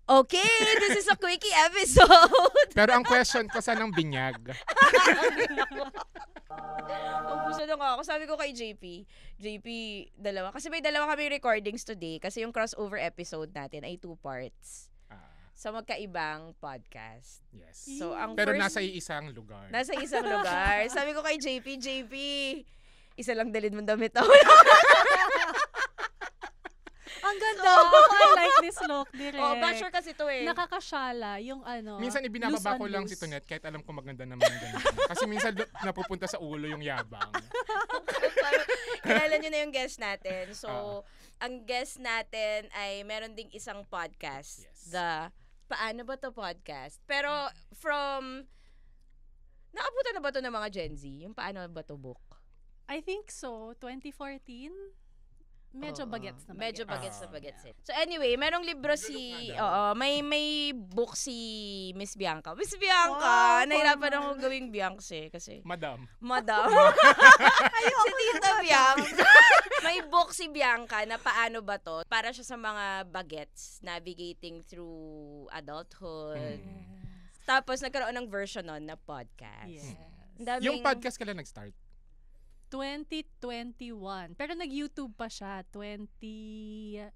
Okay, this is a quickie episode. Pero ang question ko, saan ang binyag? Ubuso na ako. Sabi ko kay JP, dalawa. Kasi may dalawa kami recordings today. Kasi yung crossover episode natin ay 2 parts. Sa magkaibang podcast. Yes. So, ang Pero first, nasa isang lugar. Nasa isang lugar. Sabi ko kay JP, isa lang dalhin mong damit ako. Ang ganda. I like this look, direct. Oh, basher kasi to eh. Nakakasyala yung Minsan ibinababa ko lang si Tonet kahit alam ko maganda naman yung ganito. Kasi minsan napupunta sa ulo yung yabang. Kilala nyo na yung guest natin. So, ang guest natin ay meron ding isang podcast. Yes. The Paano Ba To Podcast. Pero nakabutan na ba to ng mga Gen Z? Yung Paano Ba To book? I think so. 2014? Medyo bagets na Medyo bagets na Yeah. bagets. So anyway, merong libro may book si Miss Bianca. Miss Bianca, Wow, nahirapan formal. ako gawing Bianca kasi Madam. si Tita Bianca. May book si Bianca na Paano Ba To? Para siya sa mga bagets navigating through adulthood. Tapos nagkaroon ng version nun na podcast. Yes. Ang daming- Yung podcast ka lang nag-start? 2021. Pero nag-YouTube pa siya, 2017.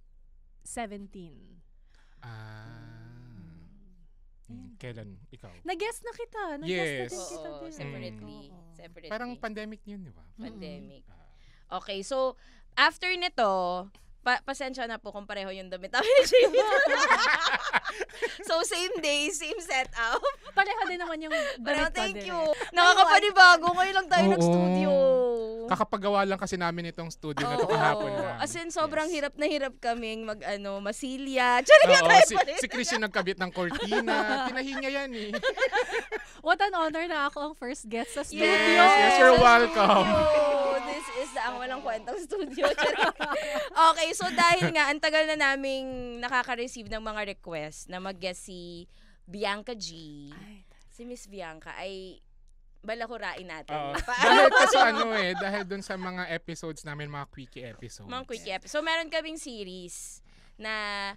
Kailan? Ikaw? Nag-guest na kita. Nag-guest Yes. na din kita. Oo, din. separately. Oo. Separately. Parang pandemic yun, di ba? Pandemic. Okay, so after nito, pasensya na po kung pareho yung damit namin ni JP. So same day, same setup. Pareho din naman yung Pero damit ko, thank direct. you. Nakakapanibago. Ngayon lang tayo Oo. nag-studio. Kakapagawa lang kasi namin itong studio na to kahapon lang. As in, sobrang Yes. hirap na hirap kaming masilya. Charing Oo, tayo si, pa rin. si Christian nagkabit ng cortina. Tinahinga yan eh. What an honor na ako ang first guest sa studio. Yes, you're welcome. This is the Ang Walang Kwentang Studio. Charing. Okay, so dahil nga, ang tagal na naming nakaka-receive ng mga requests na mag-guest si Bianca G. Si Miss Bianca ay balakurain natin. Dahil kasi dahil dun sa mga episodes namin, mga quickie episodes. Mga quickie episodes. So, meron kaming series na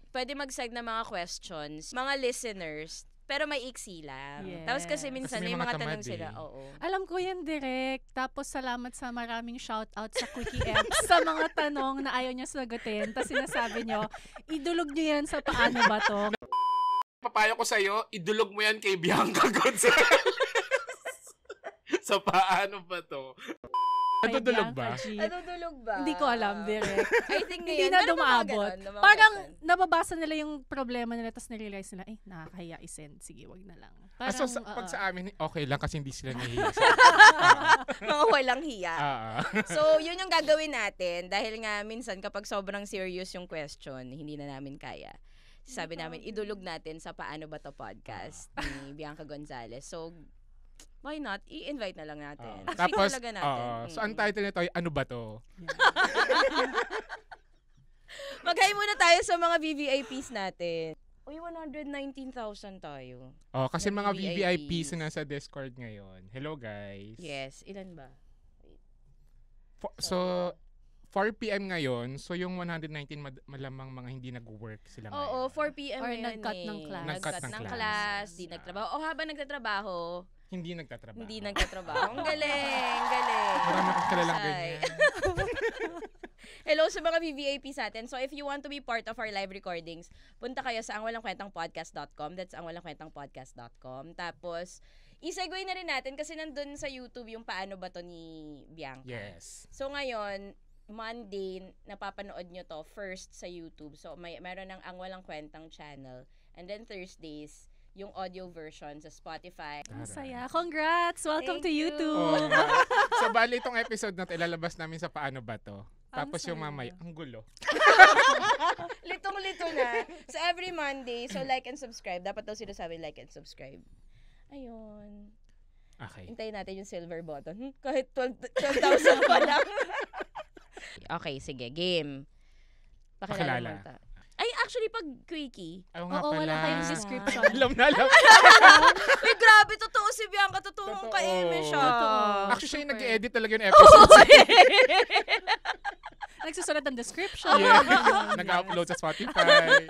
pwede mag-seg ng mga questions, mga listeners, pero may iksi lang. Yes. Tapos kasi minsan Kasi may may mga mga tanong tamad sila. eh. Oo. Alam ko yan, direct. Tapos salamat sa maraming shoutout sa Quickie Apps sa mga tanong na ayaw niya sagutin. Tapos sinasabi niyo, idulog niyo yan sa Paano Ba To? Papayo ko sa'yo, idulog mo yan kay Bianca Gonzalez. Sa Paano Ba To? Natutulog ba? Natutulog ba? Hindi ko alam, direct. I think Hindi ngayon, na meron mga dumaabot. ganon, na mga Parang question. nababasa nila yung problema nila tapos narealize nila, nakakahiya i-send. Sige, wag na lang. Parang, Pag sa amin, okay lang kasi hindi sila nahihiya. mga walang hiya. Ah. So, yun yung gagawin natin. Dahil nga, minsan, kapag sobrang serious yung question, hindi na namin kaya. Sabi namin, idulog natin sa Paano Ba To podcast ni Bianca Gonzalez. So, why not? I-invite na lang natin. Sweet Tapos, talaga natin. so ang title nito ay Ano Ba To? Mag-hi muna tayo sa mga VVIPs natin. Uy, 119,000 tayo. Kasi mga VVIPs VVIPs na nasa Discord ngayon. Hello guys. Yes. Ilan ba? So, 4 p.m. ngayon. So, yung 119 malamang mga hindi nag-work sila ngayon. Oo, 4 p.m. Or ngayon nag-cut ng class. Nag-cut Nag-cut ng ng class. class. Di nagtrabaho. O habang nagtatrabaho, Hindi nagtatrabaho. hindi nagtatrabaho. Ang galing, galing. Marami akong kilalang Ay. ganyan. Hello sa mga VVIP sa atin. So if you want to be part of our live recordings, punta kayo sa angwalangkwentangpodcast.com. That's angwalangkwentangpodcast.com. Tapos, isegue na rin natin kasi nandun sa YouTube yung Paano Ba To ni Bianca. Yes. So ngayon, Monday, napapanood nyo to first sa YouTube. So meron ng Ang Walang Kwentang channel. And then Thursdays, yung audio version sa Spotify. Ang saya. Congrats! Welcome to Thank you. YouTube! So, bali itong episode na ito, ilalabas namin sa Paano Ba To? Tapos yung saya. mamay, ang gulo. Litong-lito na. So every Monday, so like and subscribe. Dapat daw sinasabi like and subscribe. Ayun. Okay. Hintayin natin yung silver button. Kahit 12,000 pa lang. Okay, sige. Game. Pakilala mo ta. Ay, actually, pag quickie. Oo nga Oo, pala. wala kayong description. alam na. Uy, grabe. Totoo si Bianca. Totoo ka-eme siya. Totoo. Actually, siya yung nag-edit talaga yung episode. Nagsusulat ng description. Yeah. Nag-upload sa Spotify.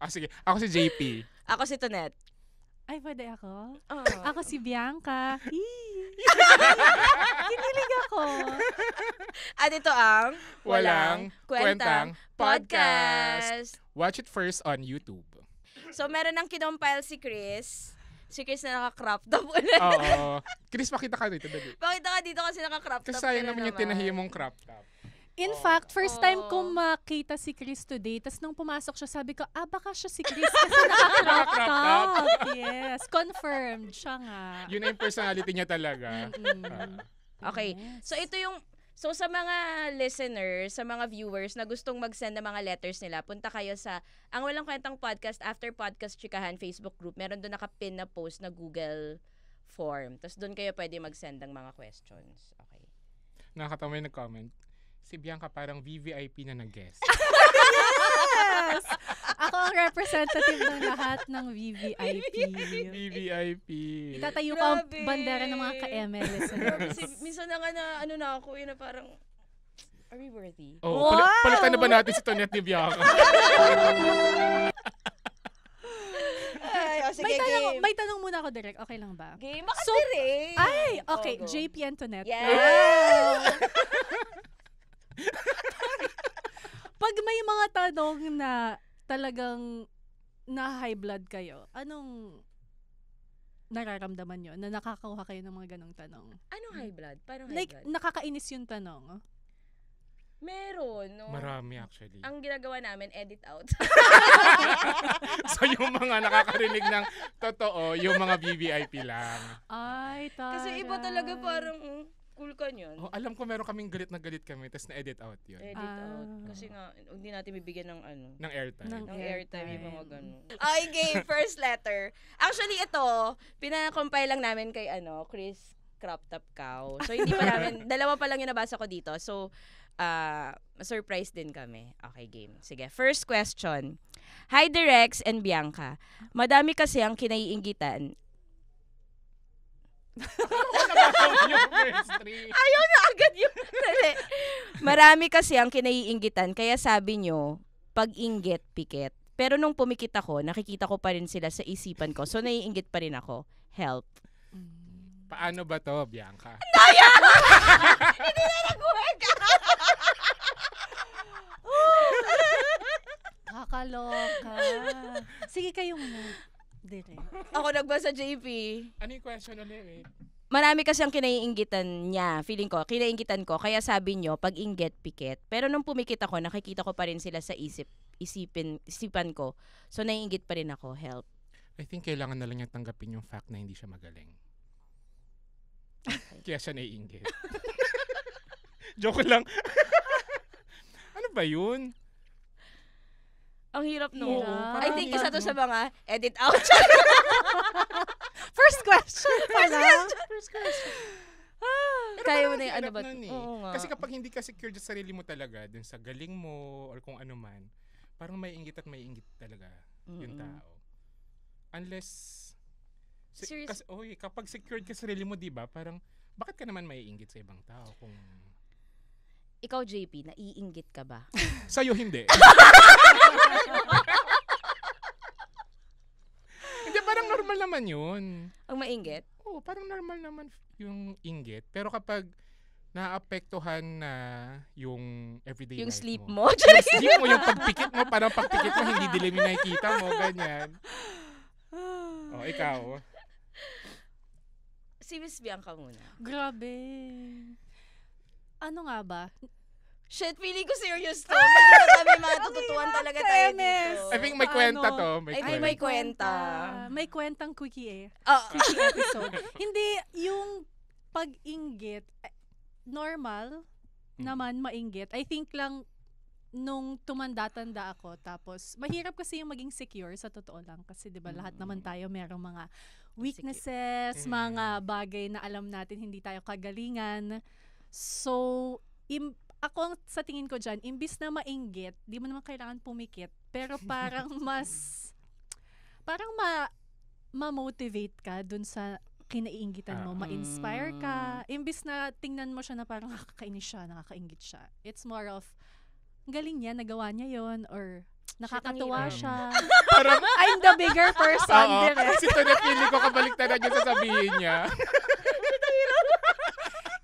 sige. Ako si JP. Ako si Tonet. Ay, pwede ako? Oh. Ako si Bianca. Kinilig ako. At ito ang Walang Kwentang Podcast. Watch it first on YouTube. So, meron nang kinompile si Chris. Si Chris na naka-crop top ulit. Oo. Chris, makita ka dito. Dali. Pakita ka dito kasi naka-crop top. Kasi sayang ka na naman yung tinahiya mong crop top. In fact, first time Oo. kong makita si Chris today, tas nung pumasok siya, sabi ko, baka siya si Chris kasi naka-crop top. Yes, confirmed. Siya nga. Yun na yung personality niya talaga. Mm-mm. Okay. Yes. So, ito yung... So, sa mga listeners, sa mga viewers na gustong mag-send ng mga letters nila, punta kayo sa Ang Walang Kwentang Podcast After Podcast Chikahan Facebook group. Meron doon nakapin na post na Google form. Tapos doon kayo pwede mag-send ng mga questions. Okay. Nakakatawa yung nag-comment. Si Bianca parang VVIP na nag-guest. Yes! Ako ang representative ng lahat ng VVIP. VVIP. Itatayo ko ang Grabe. bandera ng mga ka-ML listeners. Kasi minsan na nga na ano na ako, yun na parang, are we worthy? Oh, Wow! palitan na ba natin si Tonet ni Bianca? Ay, sige, game. May tanong muna ako direct. Okay lang ba? Game, bakit So- rin? Ay, okay. Go. JP Antoinette. Yes! Wow! Pag may mga tanong na talagang na high blood kayo, anong nararamdaman nyo na nakakakuha kayo ng mga ganong tanong? Anong high blood? Parang high Like, blood? nakakainis yung tanong. Meron, no? Marami actually. Ang ginagawa namin, edit out. So yung mga nakakarinig ng totoo, yung mga VVIP lang. Ay, taray. Kasi iba talaga parang, cool ka niyan. Oh, alam ko meron kaming galit na galit kami, tapos na-edit out yun. Edit Ah. out. Kasi nga, hindi natin bibigyan ng ano. Ng airtime. Ng- Ng airtime yung mga Airtime. gano'n. Okay, game. First letter. Actually, ito, pinakompile lang namin kay Chris Crop Top Cow. So, hindi pa namin, dalawa pa lang yung nabasa ko dito. So, surprise din kami. Okay, game. Sige. First question. Hi, Direx and Bianca. Madami kasi ang kinaiinggitan. Yung first three. Ayaw na agad yung dali. Marami kasi ang kinaiinggitan, kaya sabi nyo, pag-inggit, pikit. Pero nung pumikit ako, nakikita ko pa rin sila sa isipan ko. So, naiinggit pa rin ako. Help. Paano ba to, Bianca? Hindi na nag-work! Kakaloka. Sige, kayo muna. Dire. Ako nagbasa, JP. Ano yung question ulit? Marami kasi ang kinaiinggitan niya. Feeling ko, kinaiinggitan ko. Kaya sabi nyo, pag-inggit, pikit. Pero nung pumikit ako, nakikita ko pa rin sila sa isipan ko. So, naiinggit pa rin ako. Help. I think kailangan na lang niya tanggapin yung fact na hindi siya magaling. Kaya siya naiinggit. Joke lang. Ano ba yun? Ang hirap, no? Hirap. I think isa to no? sa mga edit out. First question pala. First question. Kaya mo na yung Hirap ano ba? nun eh. Oo nga. Kasi kapag hindi ka secure sa sarili mo talaga, dun sa galing mo, or kung ano man, parang may inggit at may inggit talaga yung Mm-mm. tao. Unless, Serious- kasi, kapag secured ka sa sarili mo, di ba, parang, bakit ka naman may inggit sa ibang tao? Kung Ikaw, JP, naiinggit ka ba? sa'yo, hindi. Hindi, parang normal naman yun. Ang mainggit? Oo, parang normal naman yung inggit. Pero kapag naapektuhan na yung everyday Yung life sleep mo. mo? Yung sleep mo, yung pagpikit mo, parang pagpikit mo, hindi dilim yung nakikita mo, ganyan. O, ikaw. Si Miss Bianca muna. Grabe. Ano nga ba? Shit, feeling ko serious to. Kasi may mga tututuan talaga tayo Temes. dito. I think may Paano? kwenta to. May Ay, kwenta. may kwenta. May kwentang quickie eh. Ah, Quickie episode. Hindi, yung pag-inggit, normal naman mainggit. I think lang nung tumanda-tanda ako, tapos mahirap kasi yung maging secure sa totoo lang. Kasi di ba lahat naman tayo merong mga weaknesses, mga bagay na alam natin hindi tayo kagalingan. So, ako sa tingin ko dyan, imbis na mainggit, di mo naman kailangan pumikit, pero parang ma-motivate ka dun sa kinaiinggitan mo, ma-inspire ka. Imbis na tingnan mo siya na parang nakakainis siya, nakakainggit siya. It's more of, galing niya, nagawa niya yon, or nakakatuwa Shit, siya. Parang, I'm the bigger person. oo, Direct. si Tonet, feeling ko kabaliktaran yung sasabihin niya.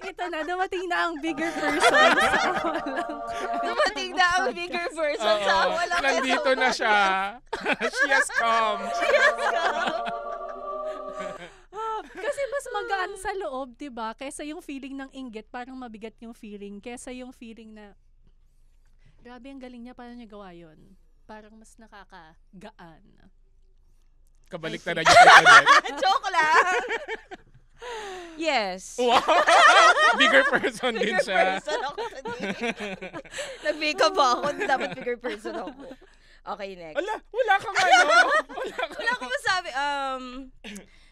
Ito na, dumating na ang bigger person sa walang Dumating na ang bigger person sa Oo, walang nandito na siya. She has come. Kasi mas magaan sa loob, 'di ba? Kaysa yung feeling ng inggit, parang mabigat yung feeling. Kaysa yung feeling na grabe ang galing niya, paano niya gawa 'yon? Parang mas nakakagaan. Kabaliktaran yung kay Tonet. Joke lang. Yes. Wow! Bigger person din Bigger siya. person ako today. Nag-makeup ako, dapat bigger person ako. Okay, next. Wala kang ano. Wala akong masabi.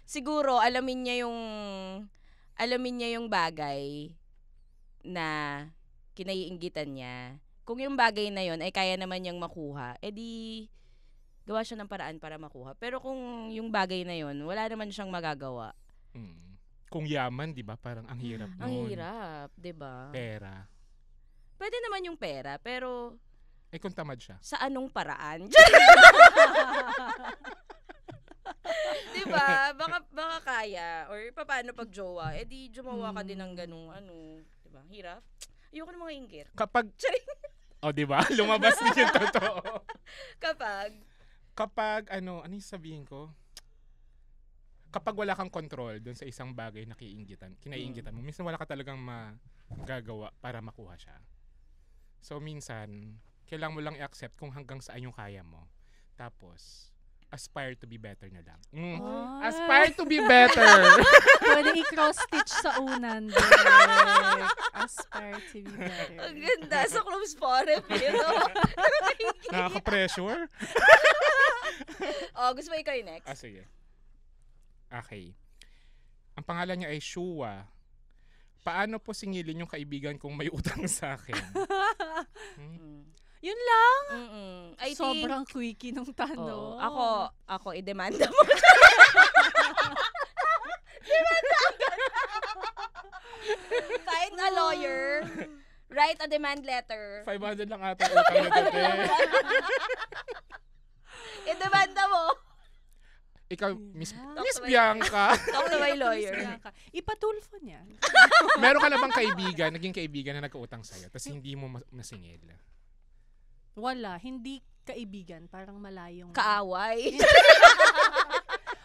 Siguro, alamin niya yung bagay na kinaiinggitan niya. Kung yung bagay na yon ay kaya naman niyang makuha, edi gawa siya ng paraan para makuha. Pero kung yung bagay na yon wala naman siyang magagawa. Kung yaman, di ba? Parang ang hirap nun. Ang hirap, 'di ba? Pera. Pwede naman yung pera, pero Kung tamad siya. sa anong paraan? 'Di ba? Baka kaya or paano pag jowa? Di jumawa ka din ng ganung 'di ba? Hirap. Ayoko ng mga inggit. Kapag di ba? Lumabas din yung totoo. Kapag ano yung sabihin ko? Kapag wala kang control doon sa isang bagay na kinaiinggitan mo, minsan wala ka talagang magagawa para makuha siya. So minsan, kailangan mo lang i-accept kung hanggang saan yung kaya mo. Tapos, aspire to be better na lang. Aspire to be better! Pwede i-cross-stitch sa unan. Direct. Aspire to be better. Ang ganda sa close foreign, pero Nakaka-pressure? gusto mo ikaw yung next? Sige. Okay. Ang pangalan niya ay Shua. Paano po singilin yung kaibigan kung may utang sa akin? Yun lang. I think, Sobrang quickie nung tanong. ako i-demanda mo. Find a lawyer. Write a demand letter. 500 lang ata utang na dati. I-demanda mo. Ikaw, Miss to my- Bianca. Talk to my lawyer. Ipatulfo niya. Meron ka na bang naging kaibigan na nagkautang sa'yo, tapos hindi mo masingil? Wala. Hindi kaibigan. Parang malayong... Kaaway.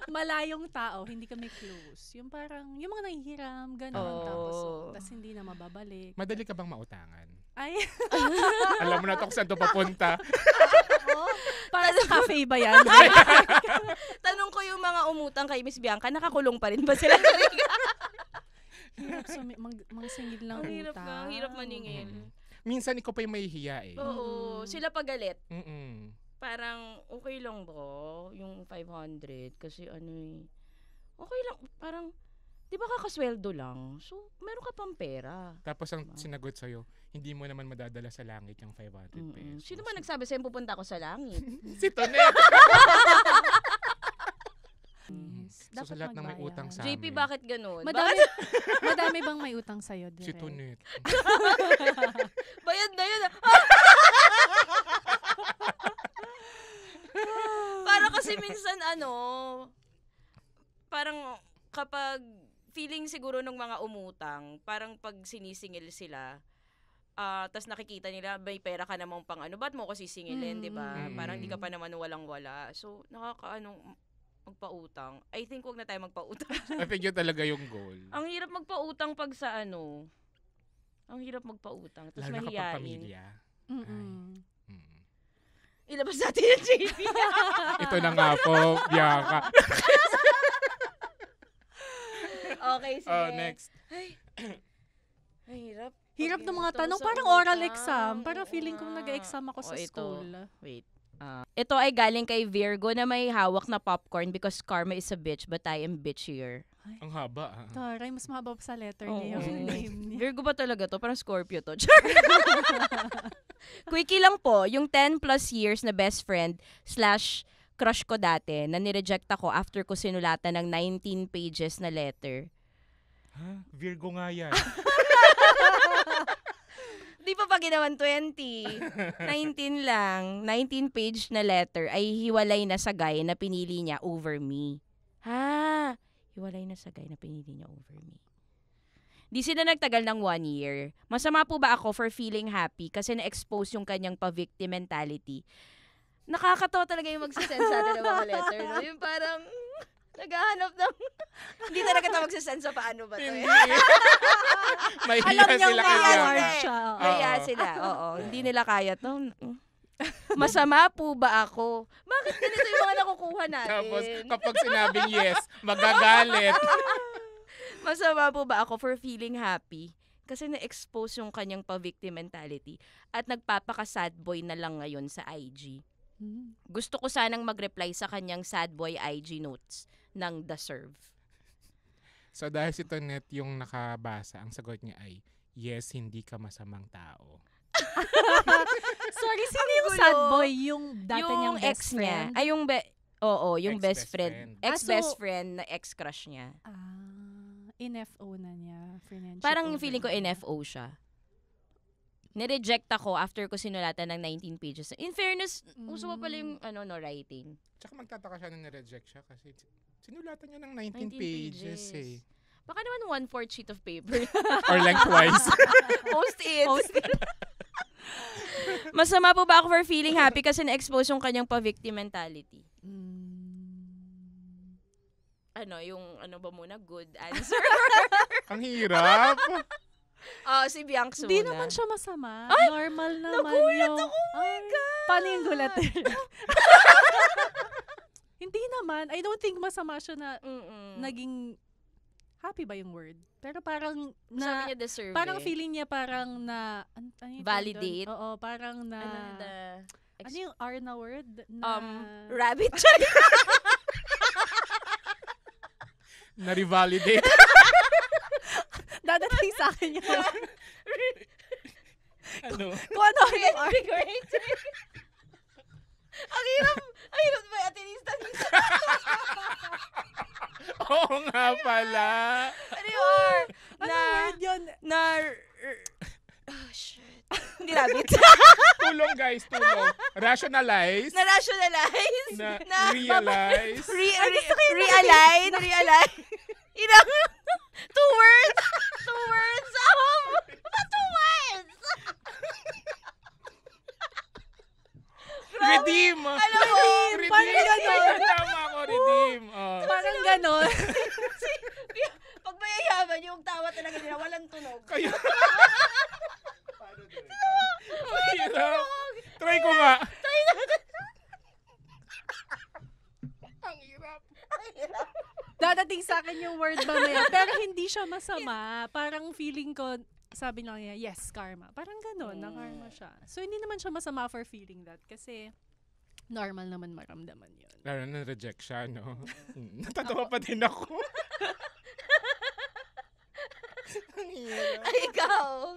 malayong tao. Hindi kami close. Yung parang... Yung mga nahihiram. Ganon. Tapos hindi na mababalik. Madali ka bang mautangan? Ay. Alam mo na to kung saan to papunta. Para sa cafe ba yan? Tanong ko yung mga umutang kay Miss Bianca, nakakulong pa rin ba sila? Hirap mangsingil ng utang. Ang hirap maningil. Minsan ikaw pa yung mahihiya eh. Oo. Sila pagalit. Mm-mm. Parang, okay lang ba? Yung 500. Kasi okay lang. Parang, di ba kakasweldo lang? So, meron ka pang pera. Tapos ang sinagot sa'yo, hindi mo naman madadala sa langit yung 500 pesos. Sino ba nagsabi sa'yo pupunta ako sa langit? Si Tonet! So, sa lahat ng may magbayad. utang sa JP, amin. bakit ganun? Madami bang may utang sa'yo? Si Tonet. Bayad na yun. Para kasi minsan parang kapag feeling siguro ng mga umutang, parang pag sinisingil sila, tas nakikita nila, may pera ka namang pang ba't mo ko sisingilin, di ba? Parang di ka pa naman walang-wala. So, magpautang. I think wag na tayo magpautang. I think yun talaga yung goal. Ang hirap magpautang pag sa Ang hirap magpautang. Tapos Lalo na mahiyain. kapag pamilya. Ilabas natin yung JP. Ito na nga po, Bianca. Okay, sige. Next. Ay, hirap. Hirap ng mga tanong. Sa Parang oral utang. exam. Parang Oo feeling kong nga. nag-exam ako sa school. Wait. Ito ay galing kay Virgo na may hawak na popcorn because karma is a bitch but I am bitchier. Ang haba. Taray, mas mahaba pa sa letter niya yung name niya. Virgo ba talaga to? Parang Scorpio to. Quickie lang po, yung 10 plus years na best friend / crush ko dati na nireject ako after ko sinulatan ng 19 pages na letter. Virgo nga yan. Di pa ginawan 20. 19 lang. 19 page na letter ay hiwalay na sa guy na pinili niya over me. Ha? Hiwalay na sa guy na pinili niya over me. Di sila nagtagal ng 1 year. Masama po ba ako for feeling happy kasi na-expose yung kanyang pa-victim mentality? Nakakatawa talaga yung magsasend sa atin ng mga letter. No? Yung parang naghahanap ng... Hindi talaga ito magsasend sa paano ba to? Hindi. Eh? Mahiya Alam niyo sila kaya kaya. hard siya. Kaya sila, oo. Hindi nila kaya to. Masama po ba ako? Bakit ganito yung mga nakukuha natin? Tapos kapag sinabing yes, magagalit. Masama po ba ako for feeling happy? Kasi na-expose yung kanyang pa-victim mentality at nagpapaka-sad boy na lang ngayon sa IG. Gusto ko sanang mag-reply sa kanyang sad boy IG notes ng The Serve. So dahil si Tonette yung nakabasa, ang sagot niya ay, yes, hindi ka masamang tao. Sorry, sino yung gulo. sad boy? Yung dati Yung niyang best ex niya. friend? Ay, yung best Ex-best friend. friend. Ex-best so- friend na ex-crush niya. NFO na niya. Friendship Parang over feeling ko na. NFO siya. Nireject ako after ko sinulatan ng 19 pages. In fairness, uso pa pala yung writing. Tsaka magtataka siya na nireject siya kasi sinulatan niya ng 19 19 pages eh. Baka naman 1/4 sheet of paper. Or lengthwise. Post-it. Masama po ba ako for feeling happy kasi na-expose yung kanyang pa-victim mentality? Yung ba muna? Good answer. Ang hirap. Si Bianx muna. Hindi naman siya masama. Ay! Normal naman Nagulat yung... ako, oh my God! Paano yung gulat? Hindi naman. I don't think masama siya na naging... Happy ba yung word? Pero parang Sabi niya deserve parang feeling niya parang na... Ano yung tawag Validate? doon? Oo, parang na... Ano yung R na word? Na, rabbit check. Na-revalidate. dadating sa akin yung... Ano? Kung ano yung R. Ang hirap ba atinista dito? Oo nga pala. Ano yung R? Ano word yun? Shit. Hindi rabbit. Tulong guys, tulong. Rationalize. Na-rationalize. Na-realize. Realign. Inang, 2 words. 2 words. Ba 2 words? Redeem. Alam mo, Redeem. parang ganon. Tama ako, redeem. Oh. Parang ganon. pag mayayaman yung tawa talaga nila, walang tunog. Kaya. Ang hirap. Try ko nga. Ang hirap. Dadating sa akin yung word mamaya. Pero hindi siya masama. Parang feeling ko, sabi lang niya, yes, karma. Parang ganon, na karma siya. So, hindi naman siya masama for feeling that. Kasi, normal naman maramdaman yun. Lalo na reject siya, no? Natatawa pa din ako. Ang hirap. Ay, ikaw.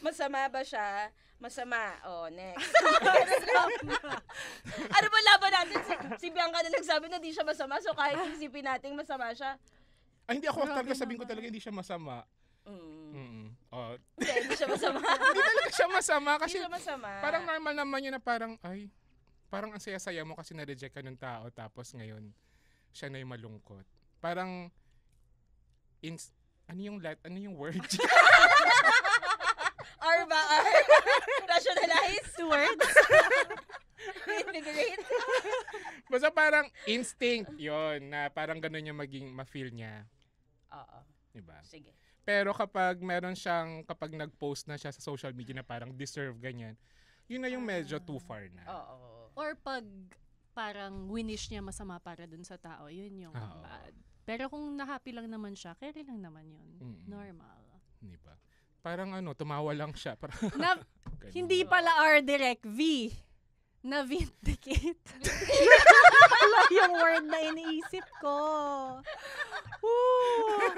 Masama ba siya? Masama. Next. Ano ba laban natin? Si Bianca na nagsabi na di siya masama. So kahit isipin natin masama siya. Ay, hindi ako talaga Grabe sabihin ko naman. talaga hindi siya masama. Hindi siya masama. Hindi talaga siya masama Hindi kasi siya masama. parang normal naman yun na parang, parang ang saya-saya mo kasi na-reject ka ng tao tapos ngayon, siya na yung malungkot. Parang, ano yung word? R ba? R? Rationalize? 2 words? Integrate? Basta parang instinct yon na parang ganun yung ma-feel niya. Oo. Diba? Sige. Pero kapag kapag nag-post na siya sa social media na parang deserve ganyan, yun na yung medyo too far na. Oo. Or pag parang winish niya masama para dun sa tao, yun yung Oo. bad. Pero kung na-happy lang naman siya, carry lang naman yun. Mm-mm. Normal. Diba? Parang tumawa lang siya. Parang Na, ganun. hindi pala R direct, V. Na-vindicate. Yun pala yung word na iniisip ko. Woo!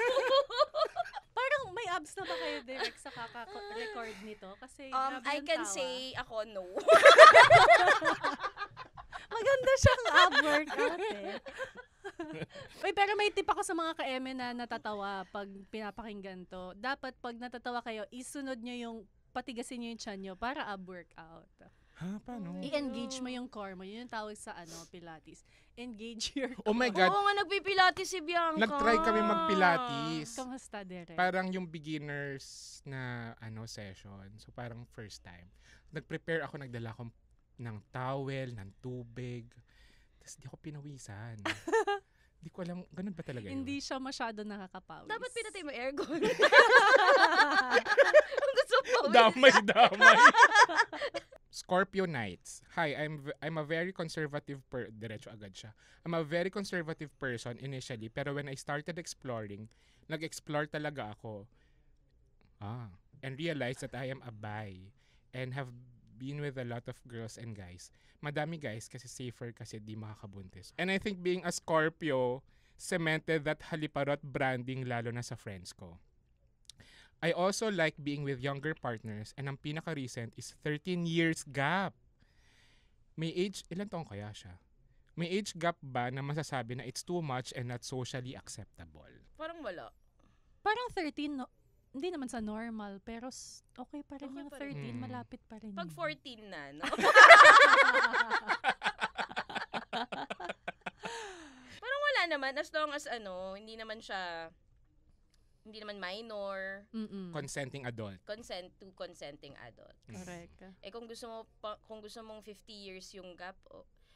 Parang may abs na ba kayo direct sa kaka-record nito? Kasi grabe I yung can tawa. say ako no. Maganda siyang ab workout eh. Uy, pero may tip ako sa mga ka-eme na natatawa pag pinapakinggan to. Dapat pag natatawa kayo, isunod nyo yung patigasin nyo yung tiyan nyo para ab-workout. Ha, paano? I-engage mo yung core mo. Yun yung tawag sa Pilates. Engage your core. Oh my God. Oo nga, nagpipilates si Bianca. Nag-try kami mag-pilates. Kamusta, Derek? Parang yung beginners na session. So parang first time. Nag-prepare ako, nagdala ako ng towel, ng tubig. Tapos di ako pinawisan. Di ko alam, ganun ba talaga yun? Hindi siya masyado nakakapawis. Dapat pinatay mo aircon. Kung gusto mo. Damay. Scorpio Nights. Hi, I'm a very conservative diretso agad siya. I'm a very conservative person initially, pero when I started exploring, nag-explore talaga ako. And realized that I am a bi and have been with a lot of girls and guys. Madami guys kasi safer kasi di makakabuntis. And I think being a Scorpio cemented that haliparot branding lalo na sa friends ko. I also like being with younger partners and ang pinaka-recent is 13 years gap. May age, ilan taong kaya siya? May age gap ba na masasabi na it's too much and not socially acceptable? Parang wala. Parang 13, no? Hindi naman sa normal, pero okay pa rin Okay yung pa rin. 13, malapit pa rin. Pag yun. 14 na, no? Parang wala naman, as long as hindi naman minor, Consenting adult. consent to consenting adult. Correct. Kung gusto mong 50 years yung gap,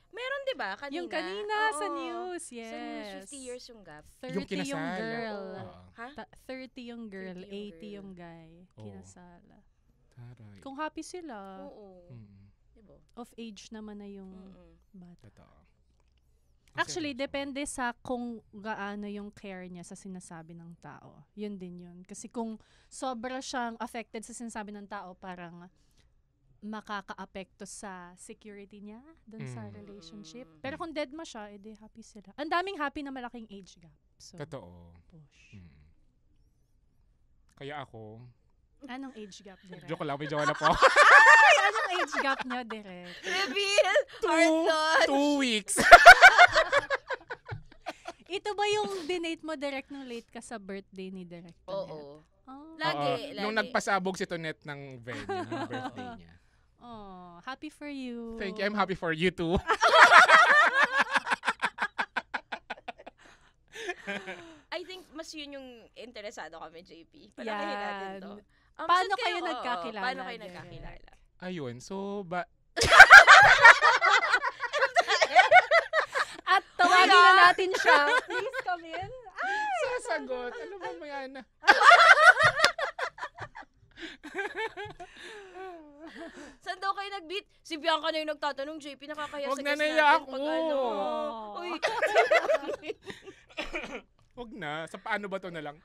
meron 'di ba kanina? Yung kanina sa Oo. news, yes. Sa news, 50 years yung gap. 30 Yung kinasal. yung girl. Oo. Ha? 30 yung girl, 30 yung 80 girl. yung guy. Oo. Kinasala. Taray. Kung happy sila, Oo. Mm, Diba? of age naman na yung Mm-mm. bata. totoo. Actually, Seryoso. depende sa kung gaano yung care niya sa sinasabi ng tao. Yun din yun. Kasi kung sobra siyang affected sa sinasabi ng tao, parang makaka-apekto sa security niya dun sa Mm. relationship. Pero kung dead ma siya, edi happy sila. Ang daming happy na malaking age gap. So, Totoo. push. Mm. Kaya ako, Anong age gap, Direk? joke lang, may jowa na po. Ay, anong age gap niya, Direk? Reveal! Heart thought! 2 weeks. Ito ba yung dinate mo, Direk, nung late ka sa birthday ni Direk? Oo. Oh. Lagi, Oo, nung lagi. nagpasabog si Tonet ng venue, ng birthday niya. Oh, happy for you. Thank you. I'm happy for you too. I think mas yun yung interesado kami, JP. Yan. Palakihin natin to. Paano saan kayo oo, nagkakilala, Paano kayo Derek? nagkakilala? Ayun, so At tawagin na natin siya. Please come in. sasagot. Ano ba Mayana? Saan daw kayo nag-beat? Si Bianca na yung nagtatanong, JP, nakakaya Huwag sa na guest naiya natin ako. pag Oh. Uy, Wag na. Sa paano ba to na lang?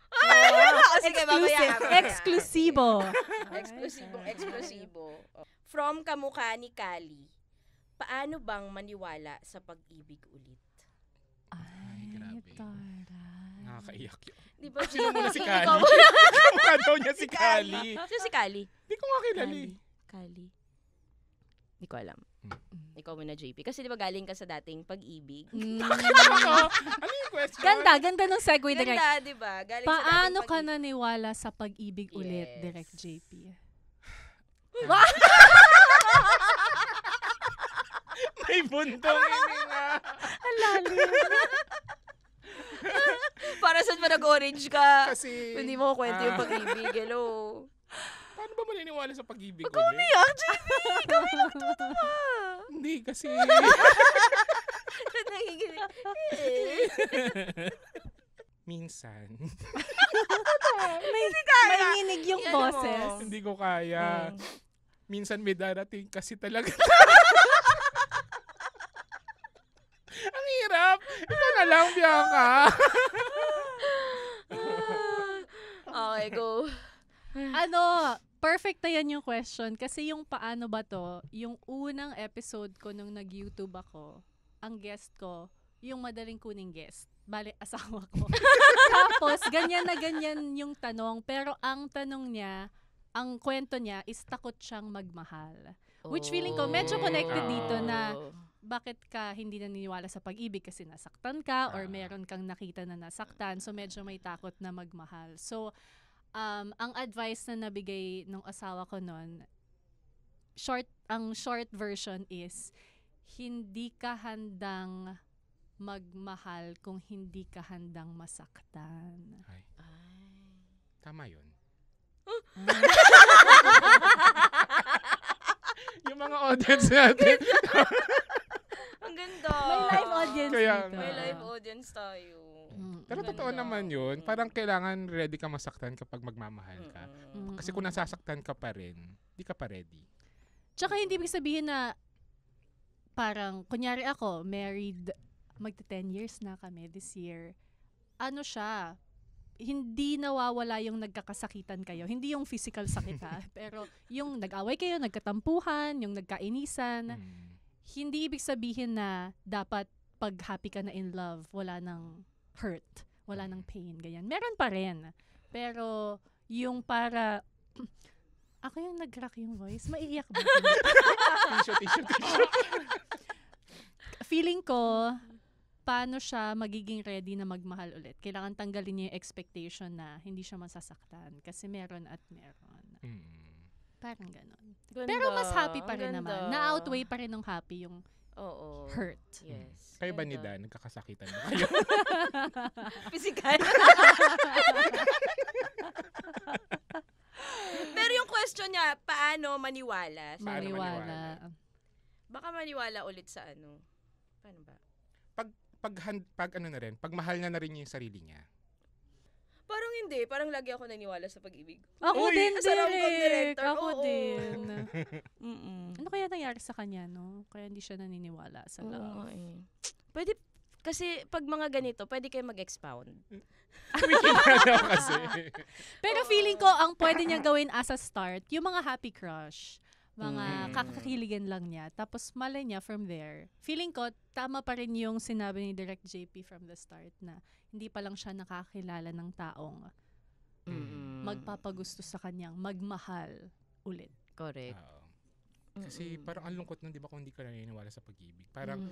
sige, mamaya. Exclusibo. Eksklusibo. From kamukha ni Kali, paano bang maniwala sa pag-ibig ulit? Ay, grabe. taray. Nakakaiyak yun. Di ba? Sino muna si Kali? Ikaw- Mukha daw niya si Kali. Sino si Kali? Hindi ko makilala eh. Kali. Hindi ko alam. Hmm. Ikaw muna, JP. Kasi di ba galing ka sa dating pag-ibig? Ano yung question? Ganda ng segue, Direk. Ganda, di ba? Galing Paano sa ka dating naniwala sa pag-ibig ulit, Yes. Direk JP? May buntong hininga. Ang lalim. Para saan pa nag-orange ka? Kasi, Hindi mo kwento yung pag-ibig. Hello. paano ba maniniwala sa pag-ibig Huwag ka ulit? umiyak, JP. Hindi, kasi... Nakikinig. minsan, May nginig yung Ano mo? boses. hindi ko kaya. Minsan may darating kasi talaga. Ang hirap. Ikaw na lang, Bianca. Okay, go. Perfect na yan yung question. Kasi yung paano ba to, yung unang episode ko nung nag-YouTube ako, ang guest ko, yung madaling kuning guest. Bale, asawa ko. Tapos, ganyan na ganyan yung tanong. Pero ang tanong niya, ang kwento niya is takot siyang magmahal. Which feeling ko, medyo connected dito na bakit ka hindi naniniwala sa pag-ibig kasi nasaktan ka or meron kang nakita na nasaktan. So, medyo may takot na magmahal. So, ang advice na nabigay ng asawa ko noon, ang short version is, hindi ka handang magmahal kung hindi ka handang masaktan. Ay, tama yun. Yung mga audience natin. Ang ganda. May live audience Kaya dito. May live audience tayo. Pero Ganda. totoo naman yun. Parang kailangan ready ka masaktan kapag magmamahal ka. Mm. Kasi kung nasasaktan ka pa rin, di ka pa ready. Tsaka hindi ibig sabihin na parang, kunyari ako, married, magta 10 years na kami this year. Ano siya, hindi nawawala yung nagkakasakitan kayo. Hindi yung physical sakit ha. Pero yung nag-away kayo, nagkatampuhan, yung nagkainisan. Hindi ibig sabihin na dapat pag happy ka na in love, wala nang hurt, wala nang pain, ganyan. Meron pa rin. Pero yung para... Ako yung nag-crack yung voice. Maiiyak ba? Tissue. Feeling ko, paano siya magiging ready na magmahal ulit? Kailangan tanggalin niya yung expectation na hindi siya masasaktan. Kasi meron at meron. Parang ganon. Ganda. Pero mas happy pa rin Ang naman. ganda. Na-outweigh pa rin ng happy yung Oo. hurt. Yes. Kayo ba ni Ganda. Dan? Nagkakasakitan ba kayo? Physical. Pero yung question niya, paano maniwala? Paano maniwala? Baka maniwala ulit sa ano? Paano ba? Pag mahal na rin niya yung sarili niya. Parang hindi. Parang lagi ako naniwala sa pag-ibig. Ako Uy, din, sa rom-com Derek. director, Ako oo. din. Mm-mm. Ano kaya nangyari sa kanya, no? Kaya hindi siya naniniwala sa Oo love. nga eh. Pwede, kasi pag mga ganito, pwede kayo mag-expound. Wiki na daw kasi. Pero feeling ko, ang pwede niya gawin as a start, yung mga happy crush. Mga kakakiligan lang niya. Tapos malay niya from there. Feeling ko, tama pa rin yung sinabi ni Direct JP from the start na hindi pa lang siya nakakilala ng taong magpapagusto sa kanyang magmahal ulit. Correct. Oo. Kasi parang ang lungkot nun, di ba, kung hindi ka naniniwala sa pag-ibig. Parang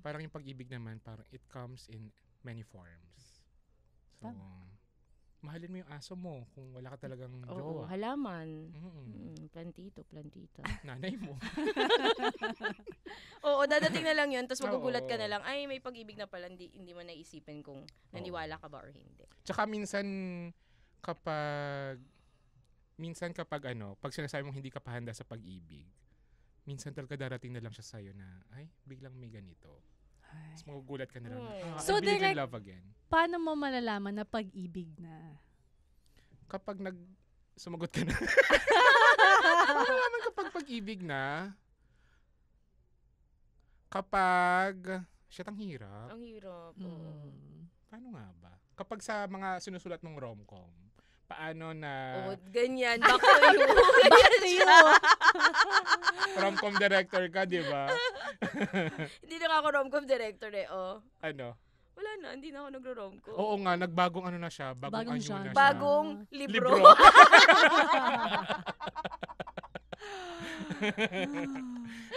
parang yung pag-ibig naman, parang it comes in many forms. So, mahalin mo yung aso mo kung wala ka talagang Oo, jowa. halaman. Mm-mm. Plantita. Nanay mo. Oo, dadating na lang yun, tapos magugulat ka Oo. na lang, ay, may pag-ibig na pala, hindi mo naisipin kung naniwala ka ba or hindi. Tsaka minsan kapag pag sinasabi mong hindi ka pa handa sa pag-ibig, minsan talaga darating na lang siya sa'yo na, ay, biglang may ganito. Tapos magugulat ka na lang. So, I believe in direct- love again. Paano mo malalaman na pag-ibig na? Kapag sumagot ka na. Ano naman kapag pag-ibig na? Kapag, shit, ang hirap. Ang hirap. Oo. Paano nga ba? Kapag sa mga sinusulat mong rom-com, paano na Oo, ganyan. Back to you. Ganyan siya. rom-com director ka, di ba? Hindi na ako rom-com director eh. Oh. Ano? Wala na, hindi na ako nagro-rom-com. Oo nga, nagbagong ano na siya, bagong Bagong anyo genre. na siya. Bagong libro.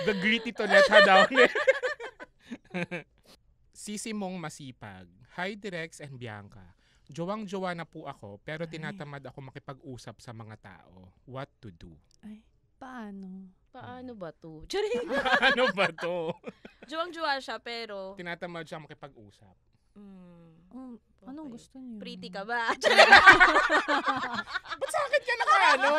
The gritty to net ha daw. Sisi mong masipag. Hi Direx and Bianca. Jowang-jowa na po ako pero tinatamad ako makipag-usap sa mga tao. What to do? Ay, paano? Paano ba to? Charing. Ano ba to? Juwang-juwa siya, pero... Tinatamad siya makipag-usap. Anong Okay. gusto niyo? Pretty ka ba? Ba't sa akin ka nakaano?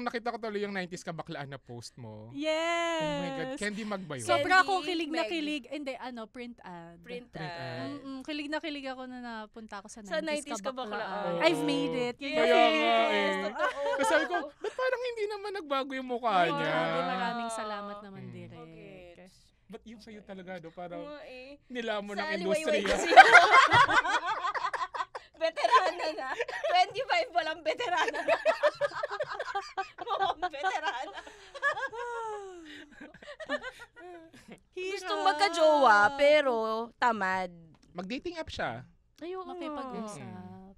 nakita ko tuloy yung 90s kabaklaan na post mo. Yes! Oh my God, Candy Mag ba yun? Sobra akong Candy kilig na Meg. kilig. Hindi, print ad. Print Print ad. ad. Kilig na kilig ako na napunta ako sa 90s, Sa 90s kabaklaan. Oo. I've made it. Yun Kaya yung nga feeling eh. ko. Totoo. Kasi sabi ko, ba't parang hindi naman nagbago yung mukha Ay, niya? grabe, maraming salamat naman, Mm. Direk. Okay. Ba't yung sa'yo talaga, do? Parang Oo nga eh. nilamon ng Sa aliwayway industriya. kasi ako. Veterana na. 25 pa lang veterana na. Mukhang veterana. Gustong magka-jowa, pero tamad. Mag-dating app siya. Ayoko nga. Makipag-usap.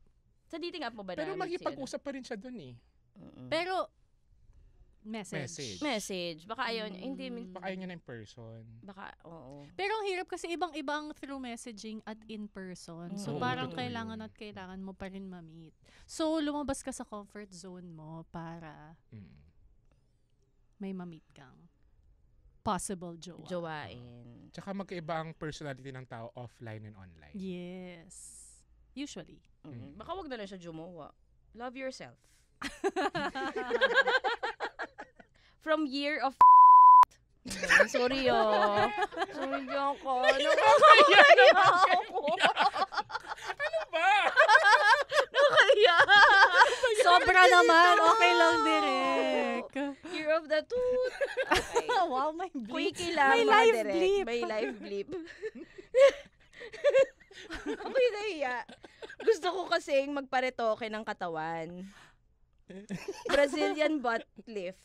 Sa dating app mo ba Pero na? magipag-usap pa rin siya dun eh. Pero, Message. Message. Baka ayaw niya. Hindi, Baka ayaw niya na in person. baka, oo. Pero ang hirap kasi ibang-ibang through messaging at in person. So Oo, parang totoo kailangan yun. at kailangan mo pa rin ma-meet. So lumabas ka sa comfort zone mo para Mm. may ma-meet kang possible jowa. Jowain. Tsaka magkaiba ang personality ng tao offline and online. Yes. Usually. Baka wag na lang siya jumawa. Love yourself. From year of sorry Sorry ako. Nakakaya ako. Ano ba? Nakakaya. Sobra naman. Okay lang, Direk. Year of the tooth. Okay. Wow, may bleep. Quickie lang, May mga live direk. bleep. May live bleep. Ako'y nahiya. Gusto ko kasing magparetoke ng katawan. Brazilian butt lift.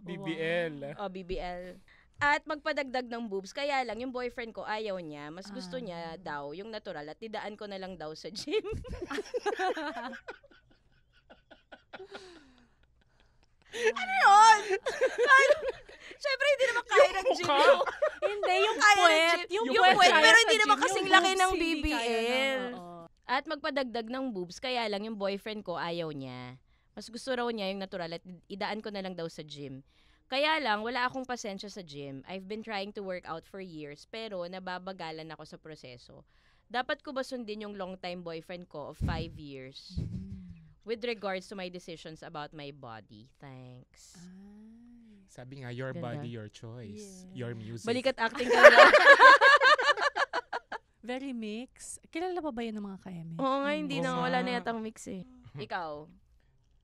BBL. O, BBL. At magpadagdag ng boobs. Kaya lang, yung boyfriend ko ayaw niya. Mas gusto niya daw yung natural at tidaan ko na lang daw sa gym. Ano yun? Siyempre, hindi naman kaya ng gym. mukha. Hindi, yung Kaya ng puwet. gym. Yung Yung puwet, kaya pero sa hindi naman gym. kasing Yung laki boobs, ng hindi kaya BBL. oo. At magpadagdag ng boobs, kaya lang yung boyfriend ko ayaw niya. Mas gusto raw niya yung natural at idaan ko na lang daw sa gym. Kaya lang, wala akong pasensya sa gym. I've been trying to work out for years, pero nababagalan ako sa proseso. Dapat ko ba sundin yung long-time boyfriend ko of 5 years? With regards to my decisions about my body. Thanks. Sabi nga, your Ganda. body, your choice. Yeah. Your music. Balikat acting ka na. Very mix. Kilala pa ba yun ng mga ka-eme? Oo nga, hindi Oo na. nga. Wala na yatang mix eh. Ikaw?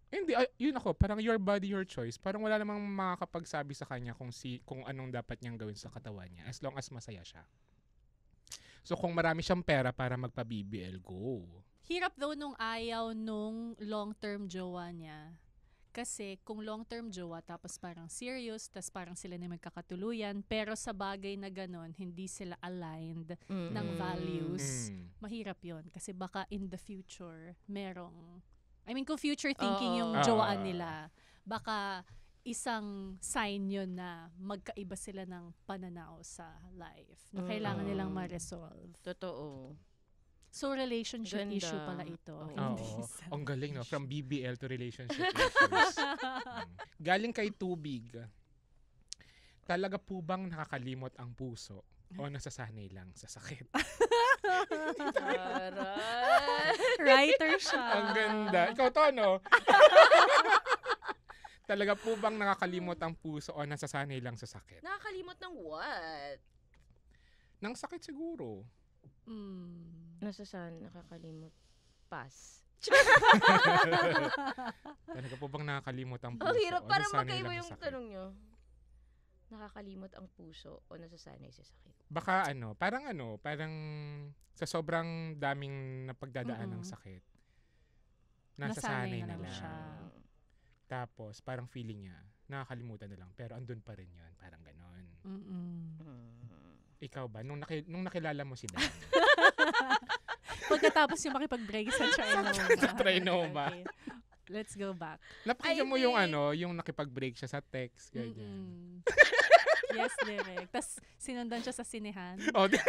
Hindi, yun ako, parang your body, your choice. Parang wala namang makakapagsabi sa kanya kung anong dapat niyang gawin sa katawan niya as long as masaya siya. So kung marami siyang pera para magpa-BBL, go. Hirap daw nung ayaw nung long-term jowa niya. Kasi kung long-term jowa tapos parang serious, tapos parang sila na magkakatuluyan, pero sa bagay na ganon, hindi sila aligned ng values. Mahirap yon kasi baka in the future, kung future thinking yung Oo. jowaan nila, baka isang sign yun na magkaiba sila ng pananaw sa life na kailangan nilang ma-resolve. Totoo. So, relationship Ganda. issue pala ito. Oo. Hindi Oo. sa- Ang galing, no? From BBL to relationship issues. Galing kay Tubig. Talaga po bang nakakalimot ang puso o nasasanay lang sa sakit? Aray. Writer siya. Ang ganda. Ikaw to, no? Talaga po bang nakakalimot ang puso o nasasanay lang sa sakit? Nakakalimot ng what? Nang sakit siguro. Nakakalimot. Pass. Talaga po bang nakakalimot ang puso Ang hirap, o parang nasasanay magkaiba lang yung sa sakit? tanong nyo. Nakakalimot ang puso o nasasanay sa sakit? Baka parang sa sobrang daming napagdadaan ng sakit, nasasanay na lang. siya. Tapos parang feeling niya, nakakalimutan na lang, pero andun pa rin yun, parang ganon. Ikaw ba, nung nakilala mo si Dan, Pagkatapos yung makipag-break sa Trinoma. Sa Trinoma. Okay. Let's go back. napakinggan mo I yung think- yung nakipag-break siya sa text, ganyan. Mm-mm. Yes, direct. Tapos sinundan siya sa sinehan. Oh, Yes.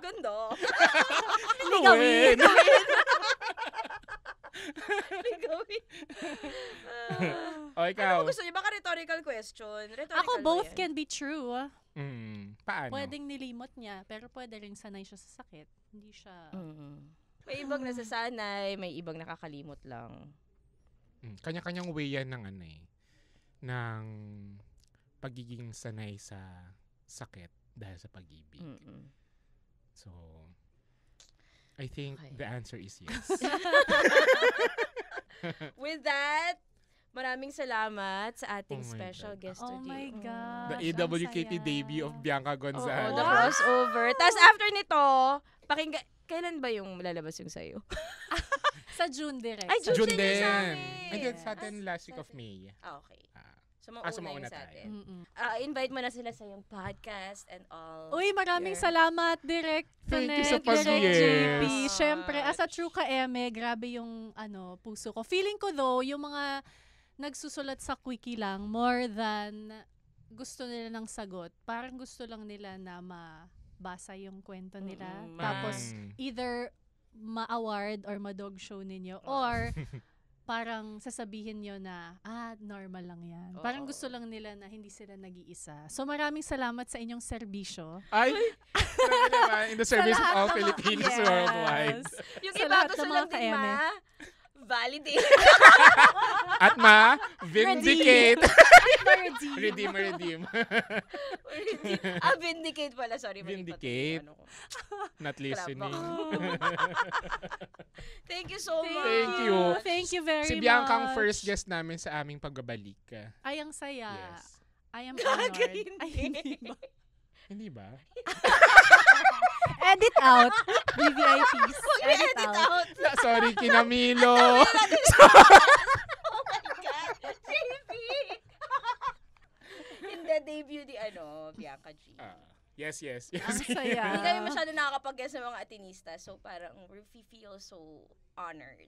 Ganda. Ligawin. Ligawin. O, ikaw. Ano gusto niyo? Baka rhetorical question. Rhetorical Ako, ba both yan? can be true. Paano? Pwedeng nilimot niya, pero pwede rin sanay siya sa sakit. Hindi siya... May ibang nasasanay, may ibang nakakalimot lang. Kanya-kanyang way yan ng ng pagiging sanay sa sakit dahil sa pag-ibig. So, I think Okay. the answer is yes. With that, maraming salamat sa ating Oh my special God. guest Oh today. my God. The Gosh, ang AWKT saya. debut of Bianca Oo, Gonzalez. the crossover. Tapos after nito, kailan ba yung lalabas yung sayo? Sa June direct. Ay, June June din yung sa din. amin. And then sa atin Ah, last week sa of May. Okay. Ah, So, mauna mauna yung sa tayo. atin. Mm-mm. Invite mo na sila sa yung podcast and all. Uy, maraming Yeah. salamat, Direct Thank you Tonette, sa Direct pag-yes. JP. Much. Siyempre, as a true ka-eme, grabe yung puso ko. Feeling ko though, yung mga nagsusulat sa quickie lang more than gusto nila ng sagot. Parang gusto lang nila na mabasa yung kwento nila. Tapos, either ma-award or ma-dog show ninyo or parang sasabihin nyo na, normal lang yan. Parang gusto lang nila na hindi sila nag-iisa. So, maraming salamat sa inyong serbisyo. Ay! Grabe naman, in the service of all lahat ng Filipinos yes. worldwide. Yung Sa iba lahat gusto ng lang mga din ka-eme. At validate. vindicate. Redeem. Redeem. Vindicate pala. Sorry. Vindicate. Not listening. Thank you so much. Thank you. Thank you very much. Si Bianca ang first guest namin sa aming pagbabalik. Ay, ang saya. Yes. I am honored. Hindi. Ay, hindi ba? Hindi ba? Edit out. VVIPs. Edit out. Sorry, Kinamilo. Oh my God. JP. In the debut ni Bianca G. Yes. Ang saya. Hindi kami masyado nakakapag-guess sa mga Atenista. So parang we feel so honored.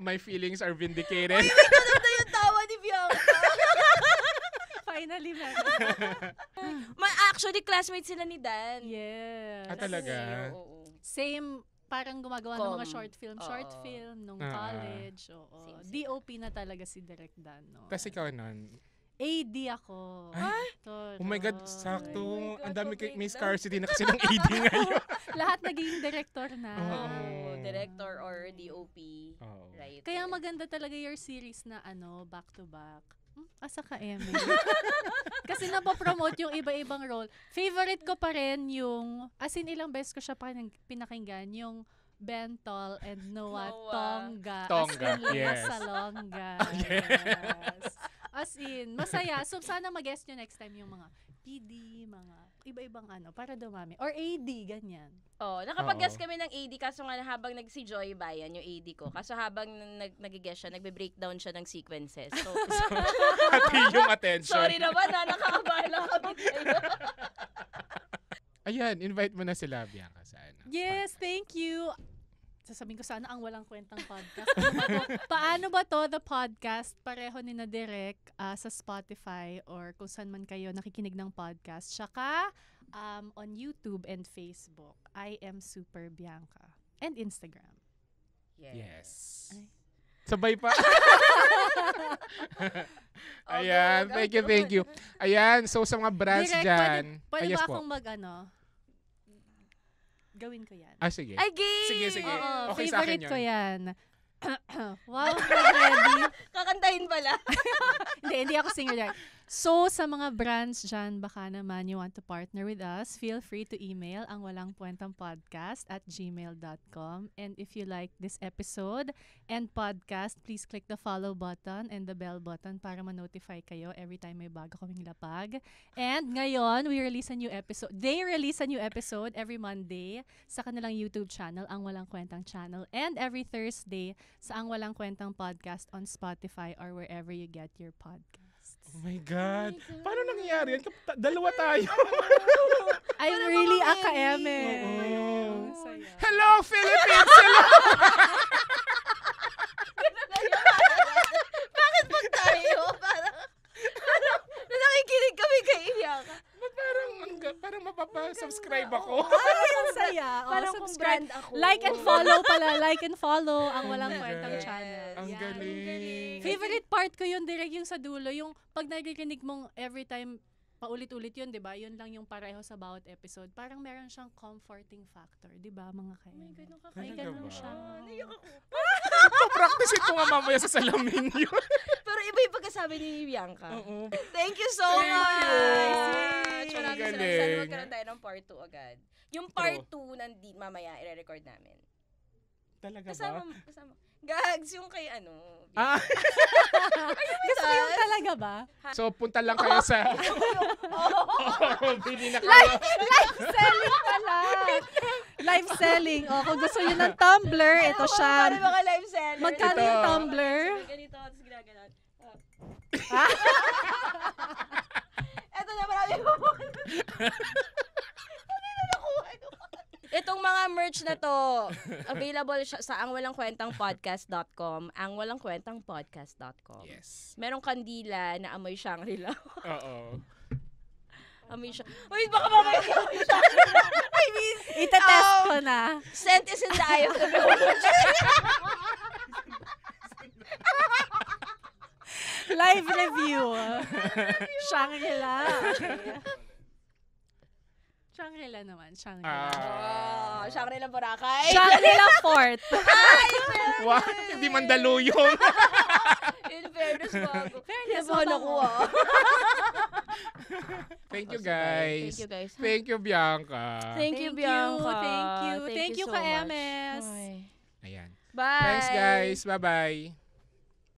My feelings are vindicated. Ito yung tawa ni Bianca. Finally, meron. Actually, classmates sila ni Dan. Yes. Talaga? Oo. Same, parang gumagawa ng mga Com. short film nung Ah. college. Oo. Same. DOP na talaga si Direk Dan. No? Tapos ikaw nun. AD ako. Oh my God, sakto. Oh my God, Ang dami okay may lang. scarcity na kasi ng AD ngayon. Lahat naging director na. Oo, director or DOP. Oo. Right. Kaya maganda talaga your series na back to back. Asa ka, Emmy? Kasi napapromote yung iba-ibang role. Favorite ko pa rin yung, as in ilang beses ko siya pinakinggan, yung Bentol and Noah Tonga. Tonga, As in, yes. Salonga. Yes. As in, masaya. So, sana mag-guest nyo next time yung mga PD, mga iba-ibang para dumami. Or AD, ganyan. Nakapag-guess kami ng AD kaso nga habang si Joy Bayan, yung AD ko. Kaso habang nag-guess siya, nagbe-breakdown siya ng sequences. So Pati yung attention. sorry naman nakakabala kami kayo. Ayan, invite mo na sila, Bianca, sa Yes, thank you. Sasabihin ko sana ang walang kwentang podcast. Paano ba to, the podcast? Pareho ni na Direk sa Spotify or kung saan man kayo nakikinig ng podcast. Tsaka on YouTube and Facebook. I am Super Bianca. And Instagram. Yes. Ay. Sabay pa. Ayan, thank you. Ayan, so sa mga brands Direk, dyan. pwede yes ba po. akong gawin ko yan? Sige. Ay, game! Sige. Oo, Okay sa akin favorite yun. ko yan. Wow, ready? Kakantahin pala. hindi ako singer dyan. So, sa mga brands dyan, baka naman you want to partner with us, feel free to email ang walangkwentangpodcast@gmail.com. And if you like this episode and podcast, please click the follow button and the bell button para ma-notify kayo every time may bago kaming lapag. And ngayon, they release a new episode every Monday sa kanilang YouTube channel, Ang Walang Kwentang Channel, and every Thursday sa Ang Walang Kwentang Podcast on Spotify or wherever you get your podcasts. Oh my God. Paano nangyayari yan? Dalawa tayo. I'm really a ka-eme. Oo. Saya. Hello, Philippines! Hello! Bakit pag tayo? Parang nakikinig kami kay Bianca. Parang mapapasubscribe ako. Ay, ang saya. Parang kung Subscribe. brand ako. Like and follow pala. Like and follow ang Walang my Kwentang God. channel. Ang Yan. galing. Favorite part ko yun, direct yung sa dulo. Yung pag naririnig mong every time, paulit-ulit yun, di ba? Yun lang yung pareho sa bawat episode. Parang meron siyang comforting factor, di ba, mga kayo? May ganun ka May Talaga ganun ba? siya. Naiyak ako. Practice ito nga mamaya sa salamin yun. Pero iba yung pagkasabi ni Bianca. Oo. Thank you so Thank much! you. Maraming salamat. Galing. Sana magkaroon tayo ng part 2 agad. Yung part 2, mamaya, i-record namin. Talaga Kasama. ba? Gags, yung kay Ah, Gusto mo yung talaga ba? so punta lang kayo sa... Oh. Bili na kayo. Live selling pala! Live selling. O, kung gusto nyo ng Tumblr, ito siya. Para mga live seller. Magkano yung Tumblr? Ganito, tapos ginaganon. Eto na, marami po. Ano na nakuha? Itong mga merch na to, available siya sa angwalangkwentangpodcast.com, angwalangkwentangpodcast.com. Yes. Merong kandila na amoy Shangri-La. Oo. Amoy siya. Wait, baka mamaya hindi amoy Shangri-La. I mean, Itetest ko na. scent is in the eye of the beholder. Live review. Shangri-La. Okay. Shangri-La naman. Shangri-La. Shangri-La Boracay. Shangri-La Fort. Wow, hindi Mandaluyong. In fairness, bago. Fairness, Nabahan ako, mabango. Thank you, guys. Thank you, guys. Thank you, Bianca. Thank you, Bianca. Thank you. Thank you, so ka much. MS. Ay. Ayan. Bye. Thanks, guys. Bye-bye.